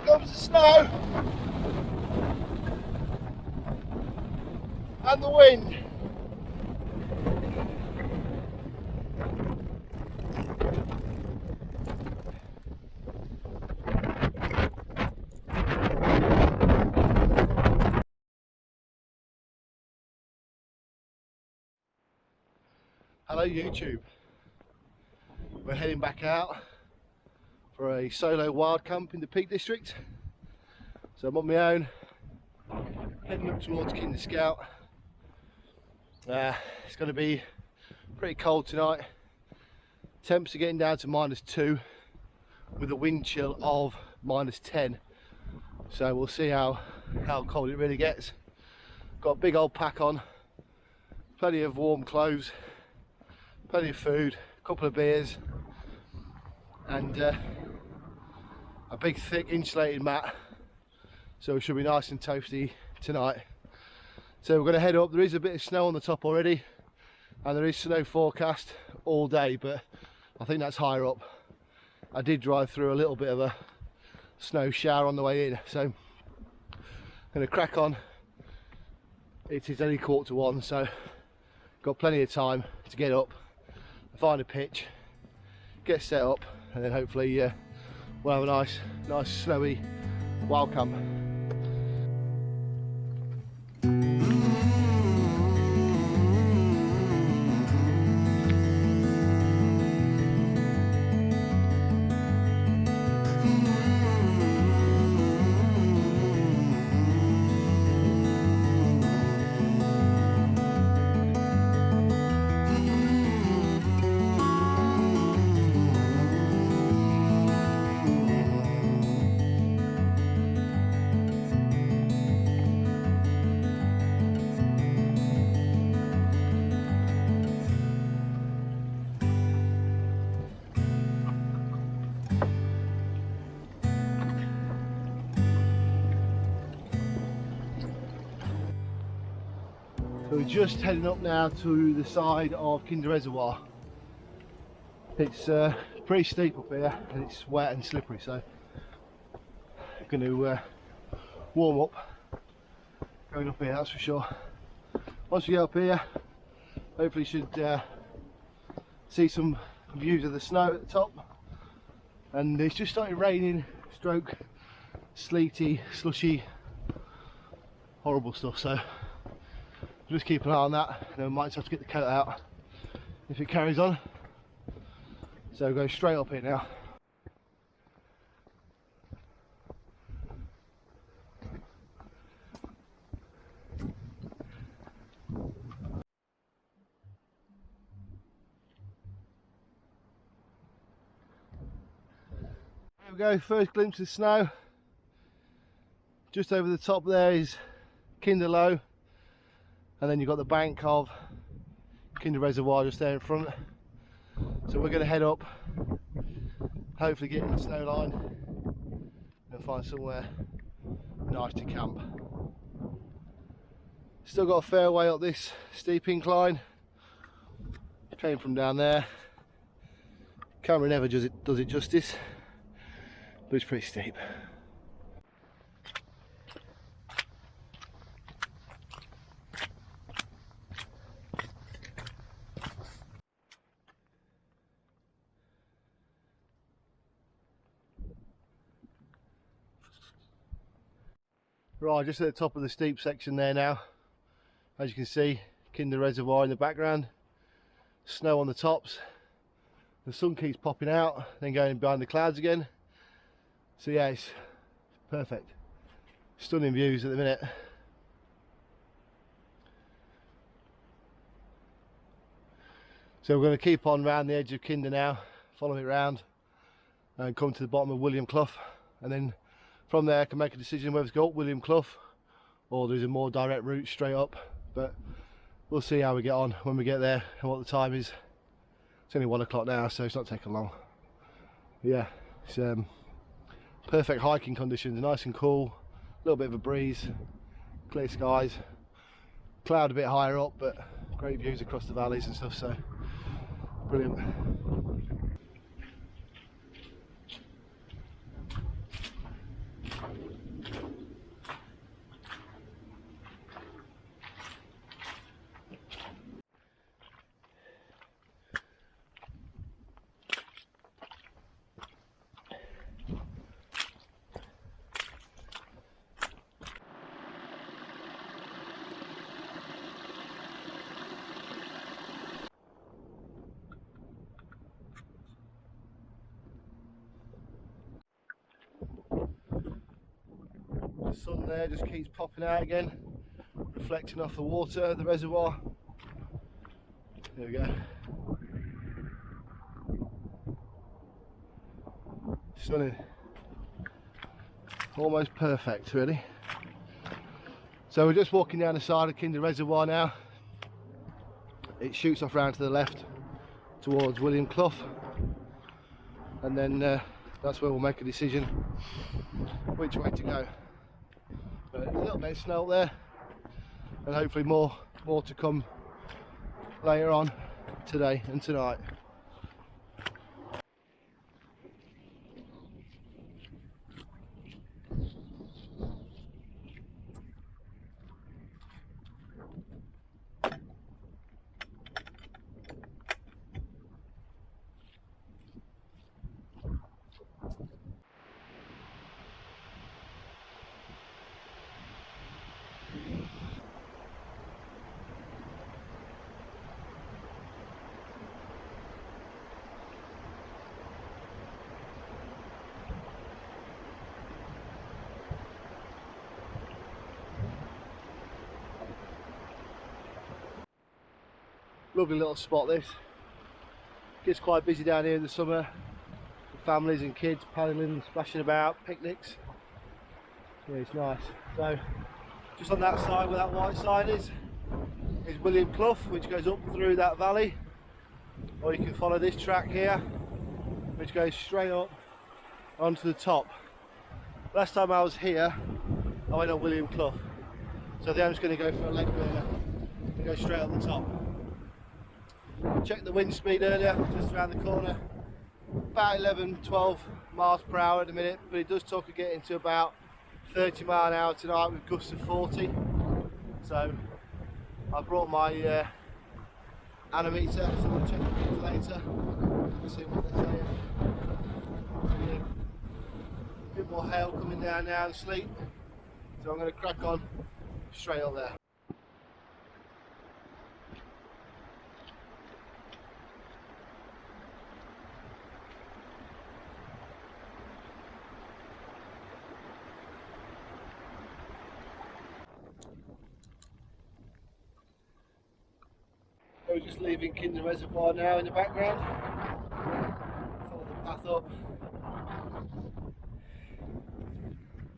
comes the snow and the wind. Hello YouTube, we're heading back out for a solo wild camp in the Peak District. So I'm on my own, heading up towards Kinder Scout. It's going to be pretty cold tonight. Temps are getting down to -2 with a wind chill of -10. So we'll see how cold it really gets. Got a big old pack on, plenty of warm clothes, plenty of food, a couple of beers, and a big thick insulated mat, so it should be nice and toasty tonight. So we're going to head up. There is a bit of snow on the top already, and there is snow forecast all day, but I think that's higher up. I did drive through a little bit of a snow shower on the way in, so I'm going to crack on. It is only 1:45, so got plenty of time to get up, find a pitch, get set up, and then hopefully we'll have a nice snowy wild camp. So we're just heading up now to the side of Kinder Reservoir. It's pretty steep up here and it's wet and slippery, so I'm going to warm up going up here, that's for sure. Once we get up here, hopefully should see some views of the snow at the top. And it's just started raining, stroke, sleety, slushy, horrible stuff, so just keep an eye on that, and then we might just have to get the coat out if it carries on. So we're going straight up here now. There we go, first glimpse of snow. Just over the top there is Kinder Low, and then you've got the bank of Kinder Reservoir just there in front. So we're going to head up, hopefully get in the snow line and find somewhere nice to camp. Still got a fair way up this steep incline. Came from down there. Camera never does it justice, but it's pretty steep. Right, just at the top of the steep section there now. As you can see, Kinder Reservoir in the background, snow on the tops, the sun keeps popping out, then going behind the clouds again. So yeah, it's perfect. Stunning views at the minute. So we're going to keep on round the edge of Kinder now, follow it round and come to the bottom of William Clough, and then from there I can make a decision whether to go up William Clough or there's a more direct route straight up, but we'll see how we get on when we get there and what the time is. It's only 1 o'clock now, so it's not taking long. Yeah, it's perfect hiking conditions, nice and cool, a little bit of a breeze, clear skies, cloud a bit higher up, but great views across the valleys and stuff, so brilliant. sun there just keeps popping out again, reflecting off the water of the reservoir. There we go. Stunning. Almost perfect, really. So we're just walking down the side of Kinder Reservoir now. It shoots off round to the left towards William Clough, and then that's where we'll make a decision which way to go. But a little bit of snow up there, and hopefully more to come later on today and tonight. Lovely little spot this. Gets quite busy down here in the summer with families and kids paddling, splashing about, picnics. Yeah, it's nice. So just on that side where that white sign is William Clough, which goes up through that valley, or you can follow this track here which goes straight up onto the top. Last time I was here I went on William Clough, so I think I'm just going to go for a leg burner and go straight up the top. Checked the wind speed earlier, just around the corner, about 11-12 miles per hour at the minute, but it does talk of getting to about 30 mile an hour tonight with gusts of 40. So I brought my anometer, so we'll check the winds later and see what they're saying. A bit more hail coming down now and sleet, so I'm going to crack on straight up there. We're just leaving Kinder Reservoir now in the background. Follow the path up.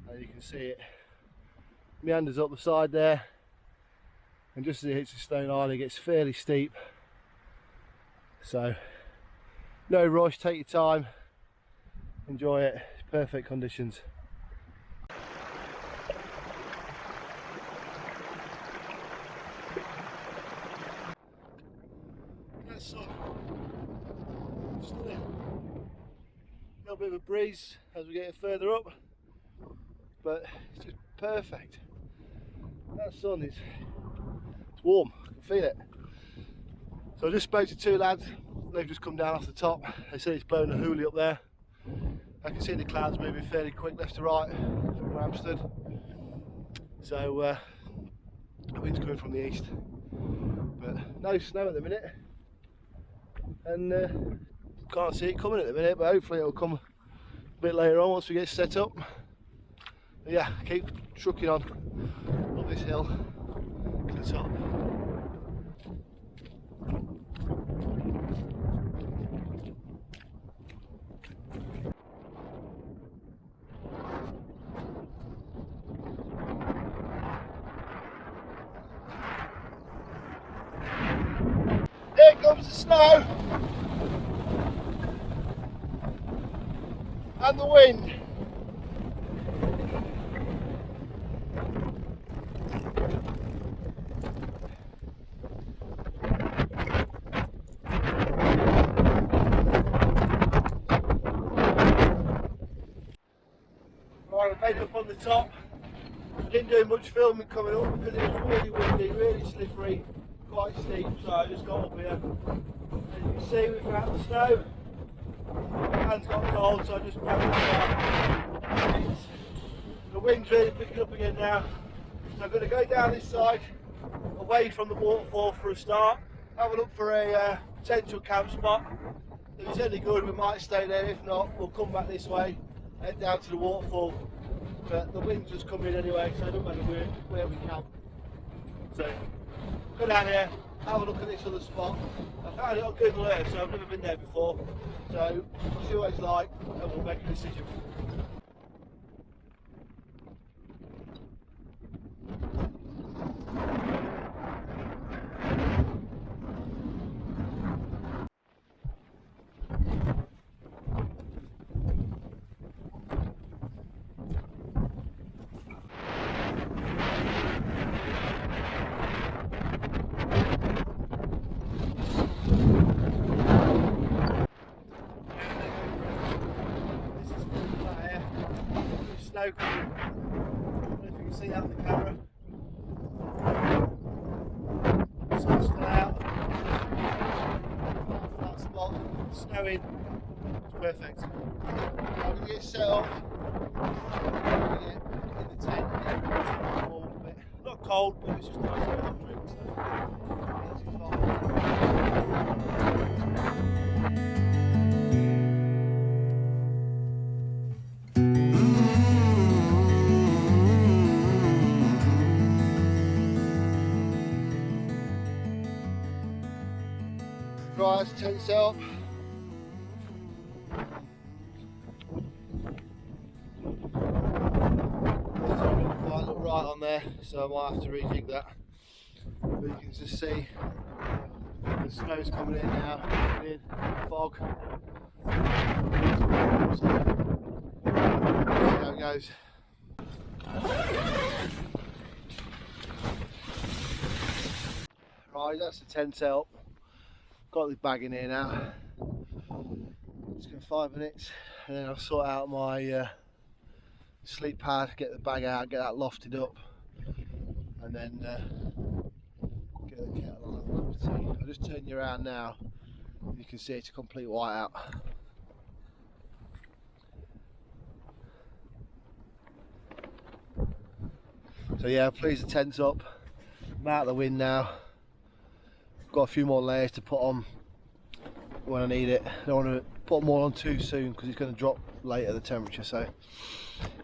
And you can see it meanders up the side there, and just as it hits the stone island it gets fairly steep. So no rush, take your time, enjoy it, it's perfect conditions. A little bit of a breeze as we get further up, but it's just perfect. That sun is warm, I can feel it. So I just spoke to two lads, they've just come down off the top. They said it's blowing a hoolie up there. I can see the clouds moving fairly quick left to right from where I'm stood. So the wind's coming from the east, but no snow at the minute, and can't see it coming at the minute, but hopefully it'll come a bit later on once we get set up. But yeah, keep trucking on up this hill to the top. Here comes the snow and the wind. Right, I made up on the top. Didn't do much filming coming up because it was really windy, really slippery, quite steep, so I just got up here. As you can see, we found the snow. Hands got cold, so I just broke it down. The wind's really picking up again now, so I'm going to go down this side, away from the waterfall for a start. Have a look for a potential camp spot. If it's any good, we might stay there. If not, we'll come back this way, head down to the waterfall, but the wind's just coming in anyway, so it doesn't matter where we camp. So go down here, have a look at this other spot. I found it on Google Earth, so I've never been there before. So we'll see what it's like and we'll make a decision. Snow coming. I don't know if you can see that on the camera. Sun's still out. Flat spot, snowing. It's perfect. I'm going to get set up. I'm going to get in the tent and get warm a bit. Not cold, but it's just nice to have a drink. So this is fine. Right, that's the tent set up. Quite a little right on there, so I might have to rejig that. But you can just see the snow's coming in now, coming in, fog. So, see how it goes. Right, that's the tent set up. Got the bag in here now. It's going 5 minutes, and then I'll sort out my sleep pad, get the bag out, get that lofted up, and then get the kettle on, have a cup of tea. I'll just turn you around now. You can see it's a complete whiteout. So yeah, please the tent's up. I'm out of the wind now. Got a few more layers to put on when I need it. I don't want to put them all on too soon because it's going to drop later, the temperature. So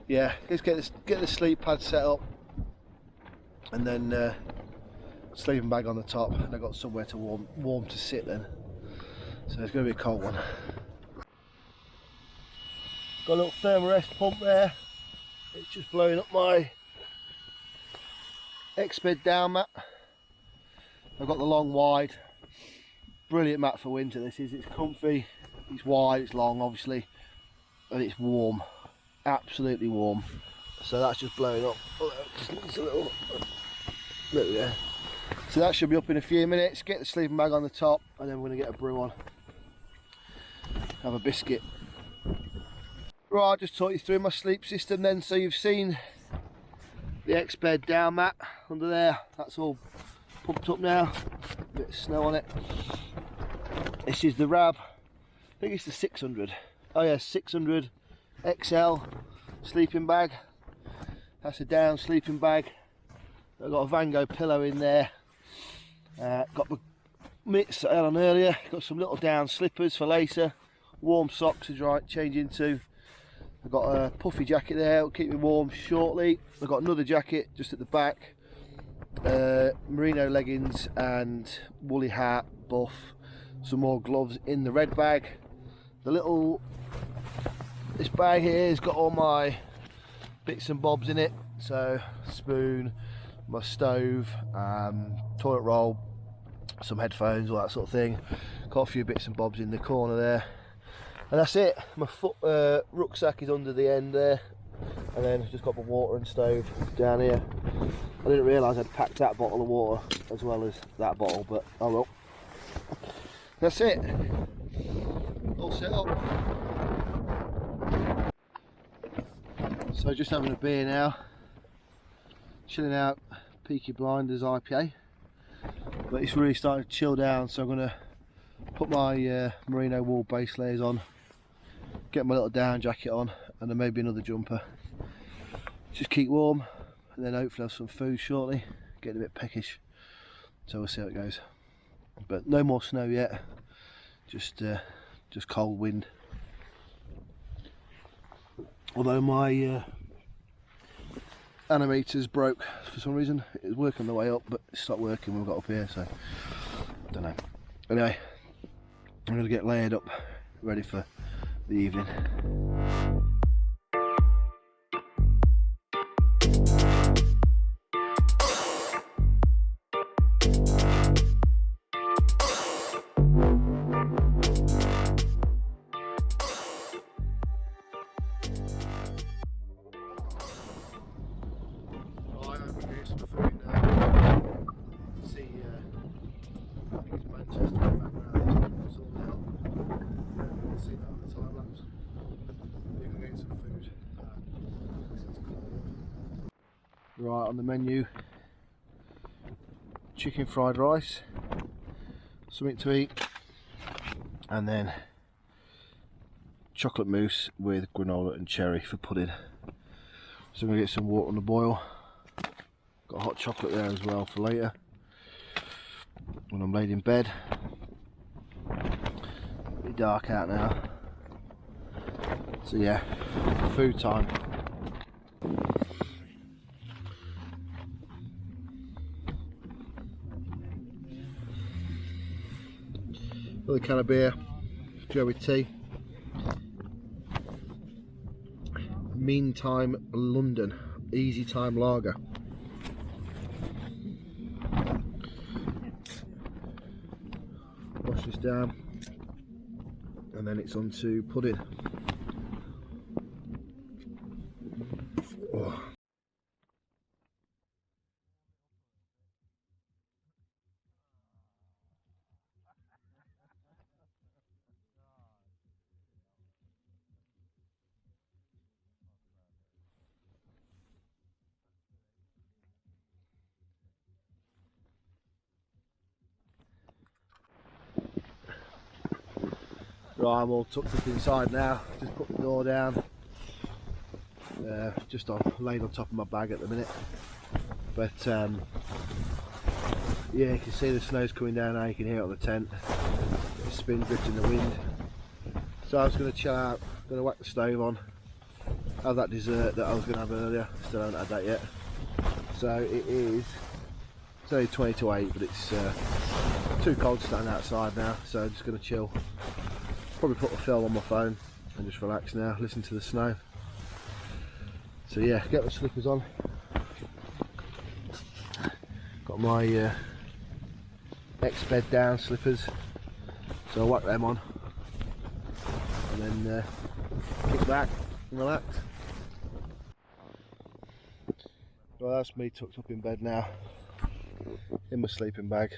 yeah, let's get the sleep pad set up, and then sleeping bag on the top, and I've got somewhere to warm to sit then. So it's going to be a cold one. Got a little thermarest pump there. It's just blowing up my X-bed down mat. I've got the long wide, brilliant mat for winter this is. It's comfy, it's wide, it's long obviously, and it's warm, absolutely warm. So that's just blowing up. Oh, just needs a little, there we go. So that should be up in a few minutes. Get the sleeping bag on the top, and then we're going to get a brew on. Have a biscuit. Right, I'll just talk you through my sleep system then. So you've seen the X-bed down mat under there, that's all pumped up now, a bit of snow on it. This is the Rab, I think it's the 600. Oh yeah, 600 XL sleeping bag. That's a down sleeping bag. I've got a Vango pillow in there. Got the mitts that I had on earlier. Got some little down slippers for later. Warm socks to change into. I've got a puffy jacket there, it'll keep me warm shortly. I've got another jacket just at the back. Merino leggings and woolly hat, buff, some more gloves in the red bag. This bag here has got all my bits and bobs in it, so spoon, my stove, toilet roll, some headphones, all that sort of thing. Got a few bits and bobs in the corner there, and that's it. My rucksack is under the end there, and then I've just got my water and stove down here. I didn't realise I'd packed that bottle of water as well as that bottle, but oh well. That's it. All set up. So just having a beer now. Chilling out Peaky Blinders IPA. But it's really starting to chill down, so I'm going to put my merino wool base layers on, get my little down jacket on, and then maybe another jumper. Just keep warm, and then hopefully have some food shortly. Getting a bit peckish, so we'll see how it goes. But no more snow yet, just cold wind. Although my Animator's broke for some reason. It was working the way up, but it stopped working when we got up here, so I don't know. Anyway, I'm going to get layered up, ready for the evening. Right, on the menu, chicken fried rice, something to eat, and then chocolate mousse with granola and cherry for pudding. So I'm going to get some water on the boil. Got hot chocolate there as well for later when I'm laid in bed. A bit dark out now, so yeah, food time. Another can of beer, go with tea. Meantime London, easy time lager. Wash this down, and then it's on to pudding. Oh. Right, I'm all tucked up inside now. Just put the door down. Just laid on top of my bag at the minute. But yeah, you can see the snow's coming down now. You can hear it on the tent. The spin drifting in the wind. So I was going to chill out. Going to whack the stove on. Have that dessert that I was going to have earlier. Still haven't had that yet. So it is. It's only 20 to 8, but it's too cold to stand outside now. So I'm just going to chill. Probably put a film on my phone and just relax now, listen to the snow. So yeah, get my slippers on. Got my ex-bed down slippers, so I'll whack them on and then kick back and relax. Well, that's me tucked up in bed now, in my sleeping bag.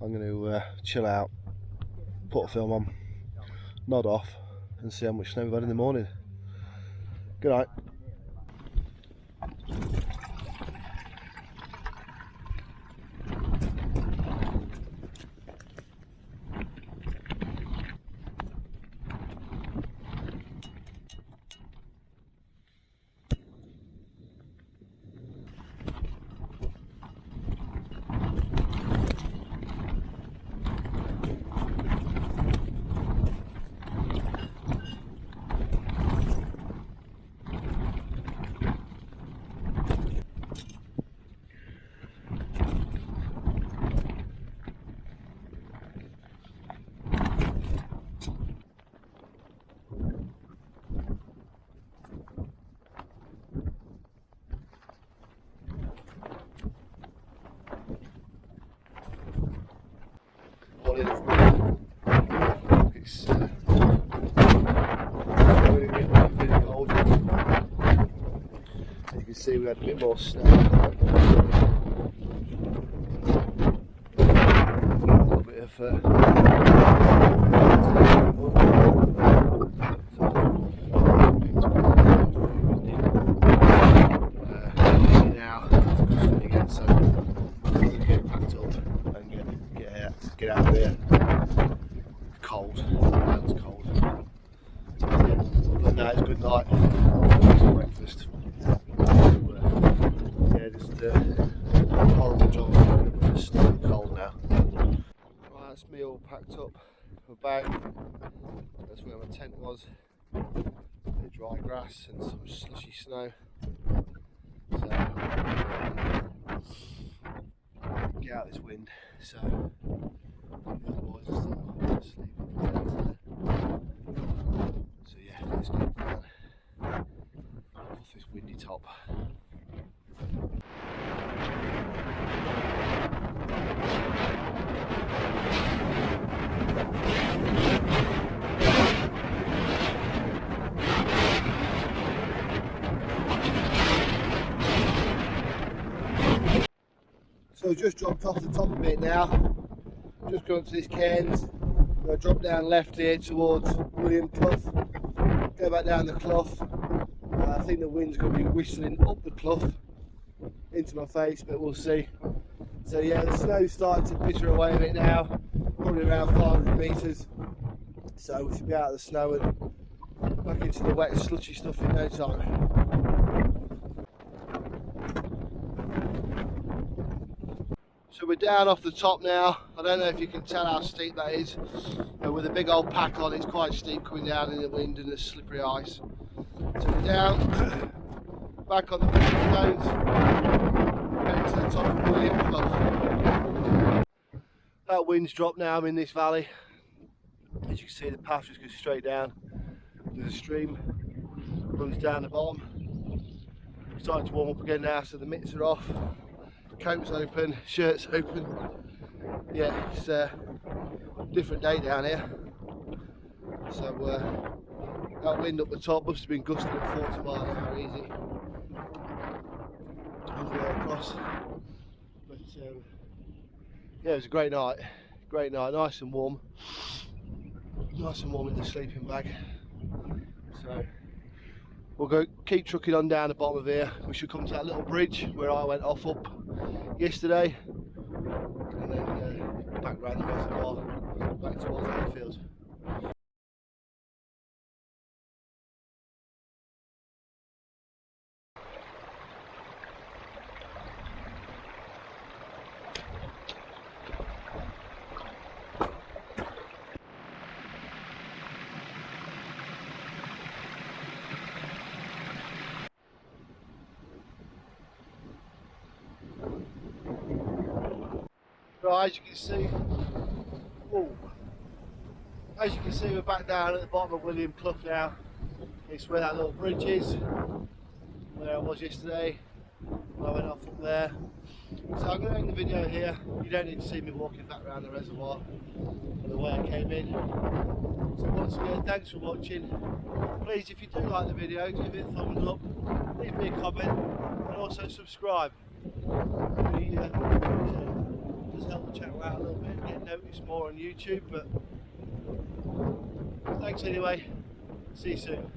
I'm going to chill out, put a film on, nod off and see how much snow we've had in the morning. Good night. It's really cold. As you can see, we had a bit more snow. A little bit of now it's good again, so I'm going to get packed up and get out of here. Cold, it's cold. But no, it's good night. Some breakfast. Yeah, just horrible job. It's snow cold now. Right, that's me all packed up. My bag. That's where my tent was. A bit of dry grass and some slushy snow. get out this wind. So the other boys are still asleep in the tents there. So yeah, let's get down off this windy top. So just dropped off the top a bit now, just going to this cairns. I'm going to drop down left here towards William Clough, go back down the clough. I think the wind's going to be whistling up the clough into my face, but we'll see. So yeah, the snow's starting to pitter away a bit now, probably around 500 metres. So we should be out of the snow and back into the wet slutty stuff in no time. So we're down off the top now. I don't know if you can tell how steep that is. With a big old pack on, it's quite steep coming down in the wind and the slippery ice. So we're down, back on the stones, heading to the top of William Clough. That wind's dropped now. I'm in this valley. As you can see, the path just goes straight down. There's a stream, runs down the bottom. Starting to warm up again now, so the mitts are off. Coat's open, shirt's open. Yeah, it's a different day down here. So that wind up the top must have been gusting at 40 miles an hour easy all the way across. But yeah, it was a great night. Great night, nice and warm. Nice and warm in the sleeping bag. So we'll go keep trucking on down the bottom of here. We should come to that little bridge where I went off up yesterday, and then back round the reservoir, back towards the fields. Right, as you can see, as you can see, we're back down at the bottom of William Clough now. It's where that little bridge is, where I was yesterday when I went off up there. So I'm going to end the video here. You don't need to see me walking back around the reservoir or the way I came in. So once again, thanks for watching. Please, if you do like the video, give it a thumbs up, leave me a comment, and also subscribe. Does help the channel out a little bit, get noticed more on YouTube. But thanks anyway. See you soon.